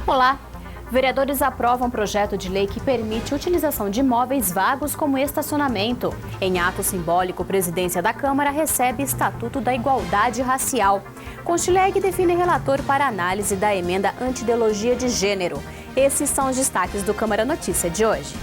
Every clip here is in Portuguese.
Olá! Vereadores aprovam projeto de lei que permite utilização de imóveis vagos como estacionamento. Em ato simbólico, a presidência da Câmara recebe Estatuto da Igualdade Racial. Conchileg define relator para análise da emenda anti-ideologia de gênero. Esses são os destaques do Câmara Notícia de hoje.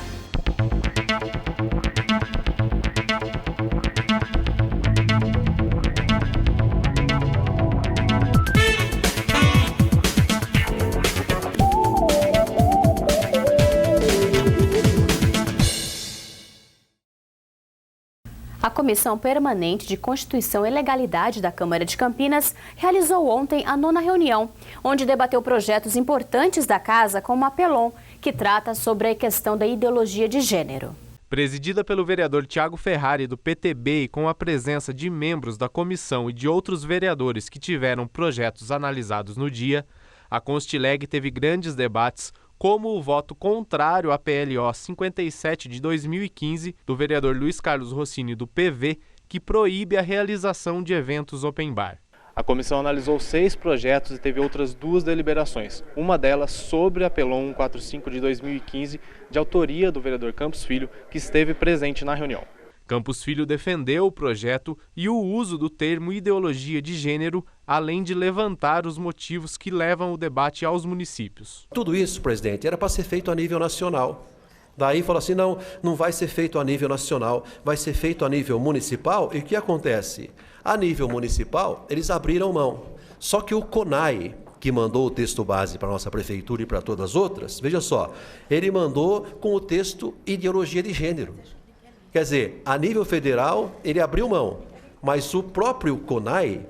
A Comissão Permanente de Constituição e Legalidade da Câmara de Campinas realizou ontem a 9ª reunião, onde debateu projetos importantes da Casa, como a PELON, que trata sobre a questão da ideologia de gênero. Presidida pelo vereador Tiago Ferrari, do PTB, e com a presença de membros da comissão e de outros vereadores que tiveram projetos analisados no dia, a Conchileg teve grandes debates, como o voto contrário à PLO 57 de 2015 do vereador Luiz Carlos Rossini, do PV, que proíbe a realização de eventos open bar. A comissão analisou 6 projetos e teve outras 2 deliberações. Uma delas sobre a PELON 145 de 2015, de autoria do vereador Campos Filho, que esteve presente na reunião. Campos Filho defendeu o projeto e o uso do termo ideologia de gênero, além de levantar os motivos que levam o debate aos municípios. Tudo isso, presidente, era para ser feito a nível nacional. Daí falou assim, não vai ser feito a nível nacional, vai ser feito a nível municipal. E o que acontece? A nível municipal, eles abriram mão. Só que o CONAI, que mandou o texto base para a nossa prefeitura e para todas as outras, veja só, ele mandou com o texto ideologia de gênero. Quer dizer, a nível federal, ele abriu mão, mas o próprio CONAI,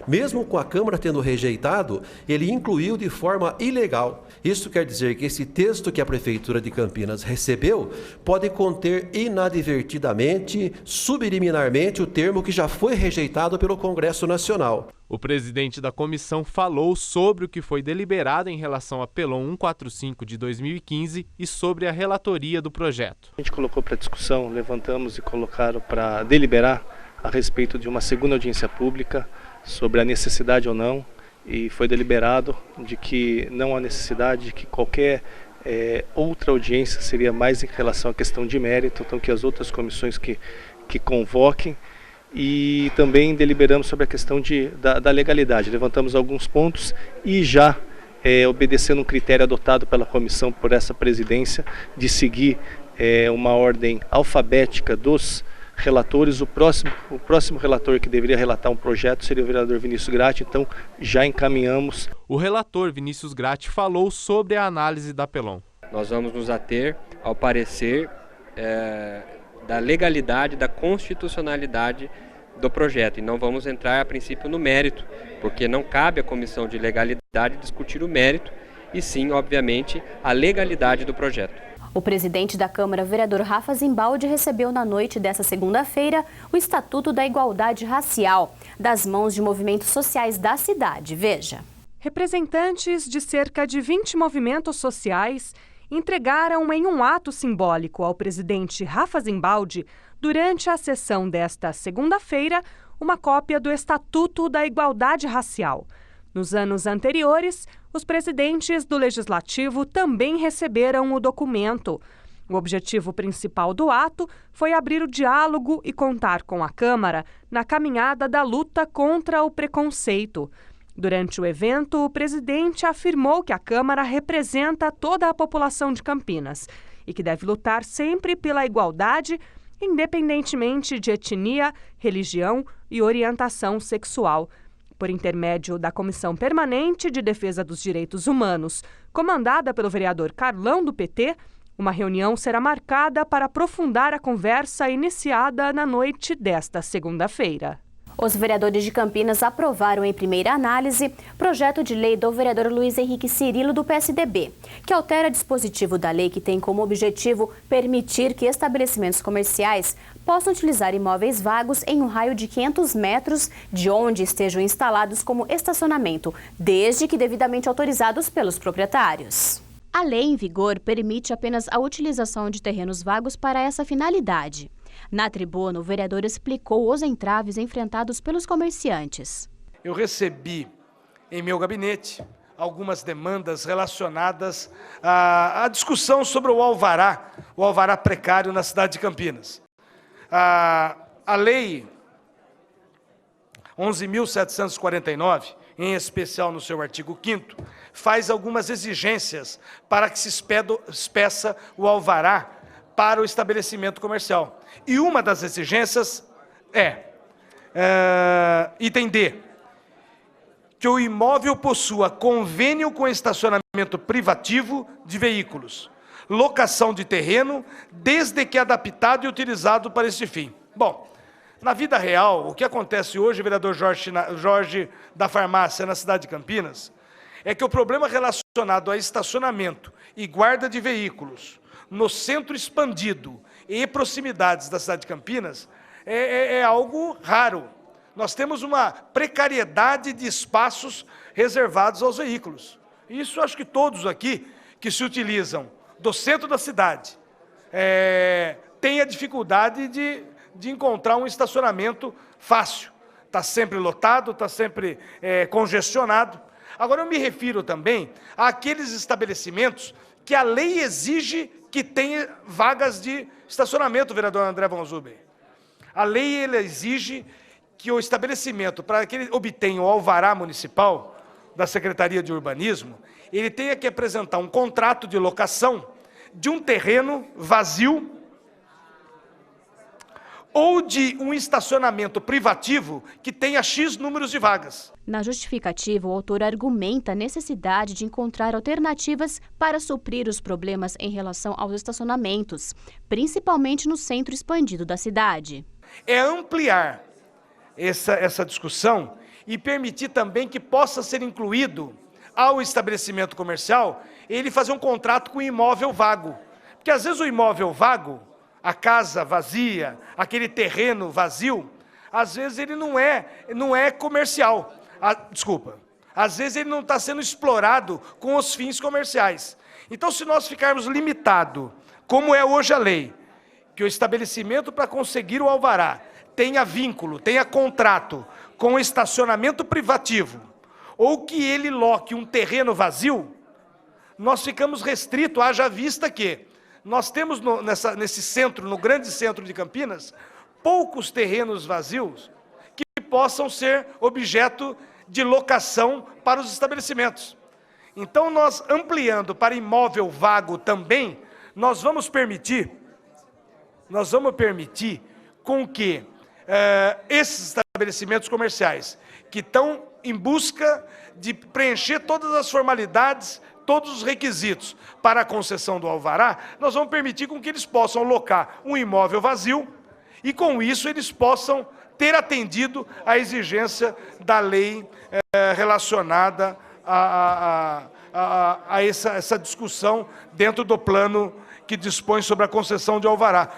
mesmo com a Câmara tendo rejeitado, ele incluiu de forma ilegal. Isso quer dizer que esse texto que a Prefeitura de Campinas recebeu pode conter inadvertidamente, subliminarmente, o termo que já foi rejeitado pelo Congresso Nacional. O presidente da comissão falou sobre o que foi deliberado em relação à PELON 145 de 2015 e sobre a relatoria do projeto. A gente colocou para discussão, levantamos e colocaram para deliberar a respeito de uma segunda audiência pública sobre a necessidade ou não, e foi deliberado de que não há necessidade, de que qualquer outra audiência seria mais em relação à questão de mérito, então que as outras comissões que convoquem. E também deliberamos sobre a questão da legalidade. Levantamos alguns pontos e já obedecendo um critério adotado pela comissão por essa presidência de seguir uma ordem alfabética dos relatores. O próximo relator que deveria relatar um projeto seria o vereador Vinícius Gratti, então já encaminhamos. O relator Vinícius Gratti falou sobre a análise da PELON. Nós vamos nos ater ao parecer da legalidade, da constitucionalidade do projeto, e não vamos entrar a princípio no mérito, porque não cabe à Comissão de Legalidade discutir o mérito, e sim, obviamente, a legalidade do projeto. O presidente da Câmara, vereador Rafa Zimbaldi, recebeu na noite desta segunda-feira o Estatuto da Igualdade Racial, das mãos de movimentos sociais da cidade. Veja. Representantes de cerca de 20 movimentos sociais entregaram em um ato simbólico ao presidente Rafa Zimbaldi, durante a sessão desta segunda-feira, uma cópia do Estatuto da Igualdade Racial. Nos anos anteriores, os presidentes do Legislativo também receberam o documento. O objetivo principal do ato foi abrir o diálogo e contar com a Câmara na caminhada da luta contra o preconceito. Durante o evento, o presidente afirmou que a Câmara representa toda a população de Campinas e que deve lutar sempre pela igualdade, independentemente de etnia, religião e orientação sexual. Por intermédio da Comissão Permanente de Defesa dos Direitos Humanos, comandada pelo vereador Carlão, do PT, uma reunião será marcada para aprofundar a conversa iniciada na noite desta segunda-feira. Os vereadores de Campinas aprovaram em primeira análise projeto de lei do vereador Luiz Henrique Cirilo, do PSDB, que altera dispositivo da lei que tem como objetivo permitir que estabelecimentos comerciais possam utilizar imóveis vagos em um raio de 500 metros de onde estejam instalados como estacionamento, desde que devidamente autorizados pelos proprietários. A lei em vigor permite apenas a utilização de terrenos vagos para essa finalidade. Na tribuna, o vereador explicou os entraves enfrentados pelos comerciantes. Eu recebi em meu gabinete algumas demandas relacionadas à discussão sobre o alvará precário na cidade de Campinas. A lei 11.749, em especial no seu artigo 5º, faz algumas exigências para que se espeça o alvará para o estabelecimento comercial. E uma das exigências item D, que o imóvel possua convênio com estacionamento privativo de veículos, locação de terreno, desde que adaptado e utilizado para este fim. Bom, na vida real, o que acontece hoje, vereador Jorge da Farmácia, na cidade de Campinas, é que o problema relacionado a estacionamento e guarda de veículos no centro expandido e proximidades da cidade de Campinas é algo raro. Nós temos uma precariedade de espaços reservados aos veículos. Isso acho que todos aqui que se utilizam do centro da cidade têm a dificuldade de encontrar um estacionamento fácil. Está sempre lotado, está sempre congestionado. Agora, eu me refiro também àqueles estabelecimentos que a lei exige que tenha vagas de estacionamento, vereador André Von Zuber. A lei exige que o estabelecimento, para que ele obtenha o alvará municipal da Secretaria de Urbanismo, ele tenha que apresentar um contrato de locação de um terreno vazio ou de um estacionamento privativo que tenha X números de vagas. Na justificativa, o autor argumenta a necessidade de encontrar alternativas para suprir os problemas em relação aos estacionamentos, principalmente no centro expandido da cidade. É ampliar essa discussão e permitir também que possa ser incluído ao estabelecimento comercial ele fazer um contrato com o imóvel vago. Porque às vezes o imóvel vago, a casa vazia, aquele terreno vazio, às vezes ele não é comercial. Às vezes ele não está sendo explorado com os fins comerciais. Então, se nós ficarmos limitados, como é hoje a lei, que o estabelecimento para conseguir o alvará tenha vínculo, tenha contrato com o estacionamento privativo, ou que ele loque um terreno vazio, nós ficamos restritos, haja vista que nós temos nesse centro, no grande centro de Campinas, poucos terrenos vazios que possam ser objeto de locação para os estabelecimentos. Então, nós ampliando para imóvel vago também, nós vamos permitir com que esses estabelecimentos comerciais que estão em busca de preencher todas as formalidades, todos os requisitos para a concessão do alvará, nós vamos permitir com que eles possam locar um imóvel vazio e, com isso, eles possam ter atendido à exigência da lei relacionada a essa discussão dentro do plano que dispõe sobre a concessão de alvará.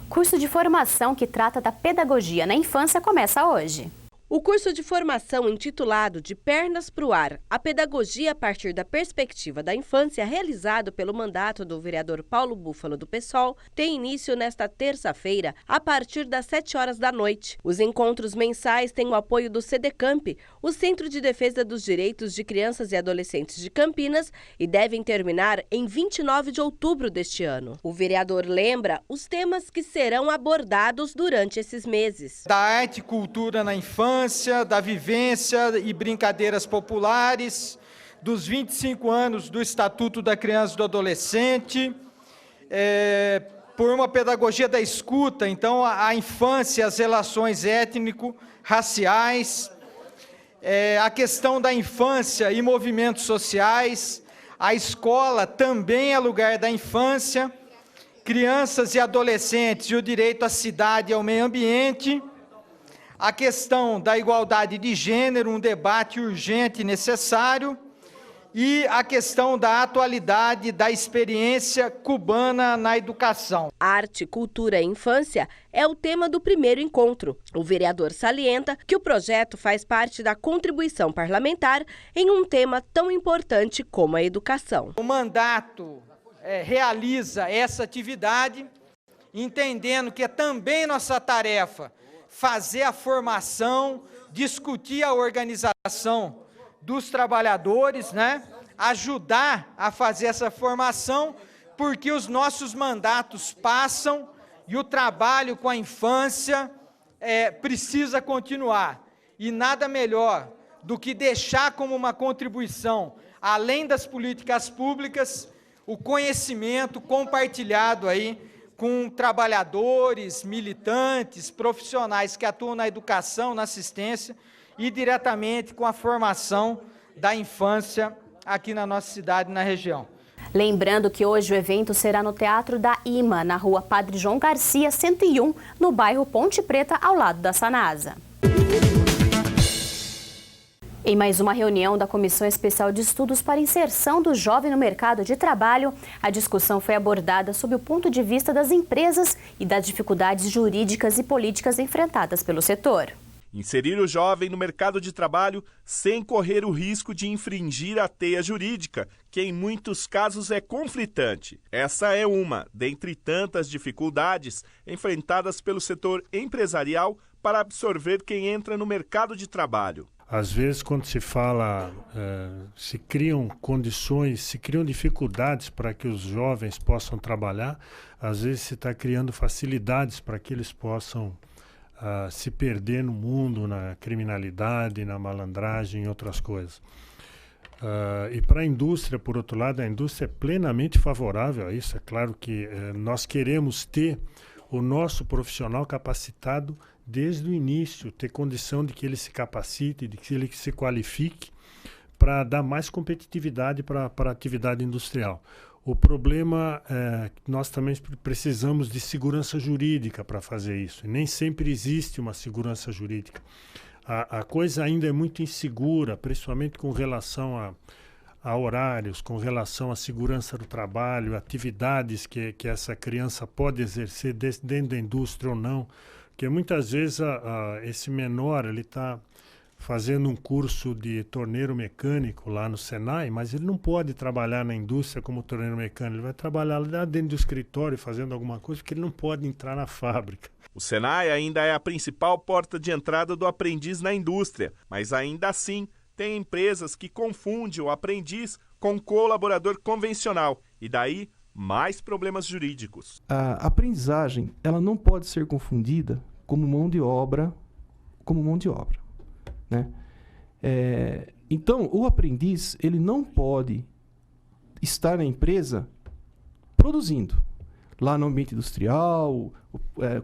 Curso de formação que trata da pedagogia na infância começa hoje. O curso de formação intitulado De Pernas pro Ar, a pedagogia a partir da perspectiva da infância, realizado pelo mandato do vereador Paulo Búfalo do PSOL, tem início nesta terça-feira, a partir das 7 horas da noite. Os encontros mensais têm o apoio do CDCamp, o Centro de Defesa dos Direitos de Crianças e Adolescentes de Campinas, e devem terminar em 29 de outubro deste ano. O vereador lembra os temas que serão abordados durante esses meses. Da arte e cultura na infância, da vivência e brincadeiras populares, dos 25 anos do Estatuto da Criança e do Adolescente, por uma pedagogia da escuta, então a infância, as relações étnico-raciais, a questão da infância e movimentos sociais, a escola também é lugar da infância, crianças e adolescentes e o direito à cidade e ao meio ambiente, a questão da igualdade de gênero, um debate urgente e necessário, e a questão da atualidade da experiência cubana na educação. Arte, cultura e infância é o tema do primeiro encontro. O vereador salienta que o projeto faz parte da contribuição parlamentar em um tema tão importante como a educação. O mandato realiza essa atividade, entendendo que é também nossa tarefa fazer a formação, discutir a organização dos trabalhadores, né? Ajudar a fazer essa formação, porque os nossos mandatos passam e o trabalho com a infância precisa continuar. E nada melhor do que deixar como uma contribuição, além das políticas públicas, o conhecimento compartilhado aí com trabalhadores, militantes, profissionais que atuam na educação, na assistência e diretamente com a formação da infância aqui na nossa cidade e na região. Lembrando que hoje o evento será no Teatro da IMA, na rua Padre João Garcia, 101, no bairro Ponte Preta, ao lado da Sanasa. Em mais uma reunião da Comissão Especial de Estudos para Inserção do Jovem no Mercado de Trabalho, a discussão foi abordada sob o ponto de vista das empresas e das dificuldades jurídicas e políticas enfrentadas pelo setor. Inserir o jovem no mercado de trabalho sem correr o risco de infringir a teia jurídica, que em muitos casos é conflitante. Essa é uma dentre tantas dificuldades enfrentadas pelo setor empresarial para absorver quem entra no mercado de trabalho. Às vezes, quando se fala, se criam condições, se criam dificuldades para que os jovens possam trabalhar, às vezes se está criando facilidades para que eles possam se perder no mundo, na criminalidade, na malandragem e outras coisas. E para a indústria, por outro lado, a indústria é plenamente favorável a isso. É claro que nós queremos ter o nosso profissional capacitado desde o início, ter condição de que ele se capacite, de que ele se qualifique para dar mais competitividade para a atividade industrial. O problema é que nós também precisamos de segurança jurídica para fazer isso. E nem sempre existe uma segurança jurídica. A coisa ainda é muito insegura, principalmente com relação a horários, com relação à segurança do trabalho, atividades que essa criança pode exercer dentro da indústria ou não. Porque muitas vezes esse menor ele está fazendo um curso de torneiro mecânico lá no Senai, mas ele não pode trabalhar na indústria como torneiro mecânico. Ele vai trabalhar lá dentro do escritório fazendo alguma coisa, porque ele não pode entrar na fábrica. O Senai ainda é a principal porta de entrada do aprendiz na indústria, mas ainda assim tem empresas que confundem o aprendiz com colaborador convencional e daí mais problemas jurídicos. A aprendizagem ela não pode ser confundida como mão de obra, né? Então, o aprendiz ele não pode estar na empresa produzindo, lá no ambiente industrial,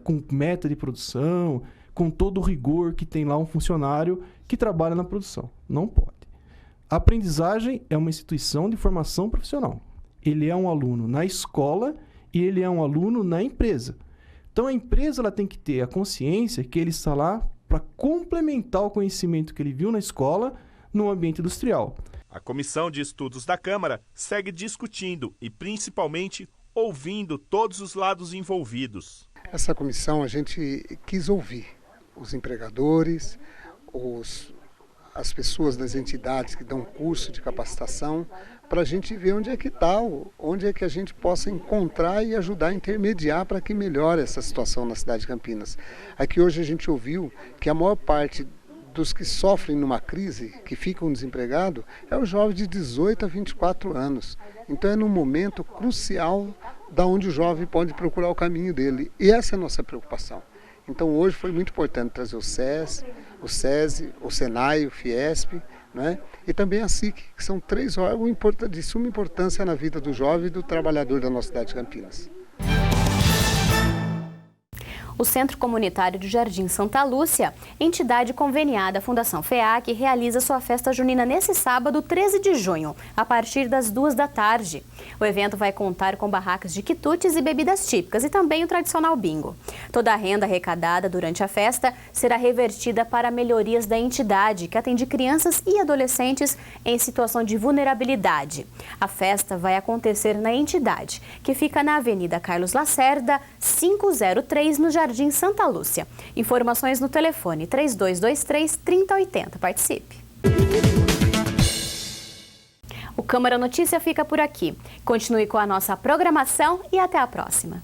com meta de produção, com todo o rigor que tem lá um funcionário que trabalha na produção. Não pode. A aprendizagem é uma instituição de formação profissional. Ele é um aluno na escola e ele é um aluno na empresa. Então, a empresa ela tem que ter a consciência que ele está lá para complementar o conhecimento que ele viu na escola no ambiente industrial. A Comissão de Estudos da Câmara segue discutindo e, principalmente, ouvindo todos os lados envolvidos. Essa comissão a gente quis ouvir os empregadores, as pessoas das entidades que dão curso de capacitação, para a gente ver onde é que está, onde é que a gente possa encontrar e ajudar a intermediar para que melhore essa situação na cidade de Campinas. Aqui hoje a gente ouviu que a maior parte dos que sofrem numa crise, que ficam desempregados, é o jovem de 18 a 24 anos. Então é num momento crucial da onde o jovem pode procurar o caminho dele. E essa é a nossa preocupação. Então hoje foi muito importante trazer o SES, o SESI, o SENAI, o Fiesp, né? E também a SIC, que são 3 órgãos de suma importância na vida do jovem e do trabalhador da nossa cidade de Campinas. O Centro Comunitário do Jardim Santa Lúcia, entidade conveniada à Fundação FEAC, realiza sua festa junina nesse sábado, 13 de junho, a partir das 2 da tarde. O evento vai contar com barracas de quitutes e bebidas típicas e também o tradicional bingo. Toda a renda arrecadada durante a festa será revertida para melhorias da entidade, que atende crianças e adolescentes em situação de vulnerabilidade. A festa vai acontecer na entidade, que fica na Avenida Carlos Lacerda, 503, no Jardim Santa Lúcia. Informações no telefone 3223-3080. Participe! O Câmara Notícia fica por aqui. Continue com a nossa programação e até a próxima.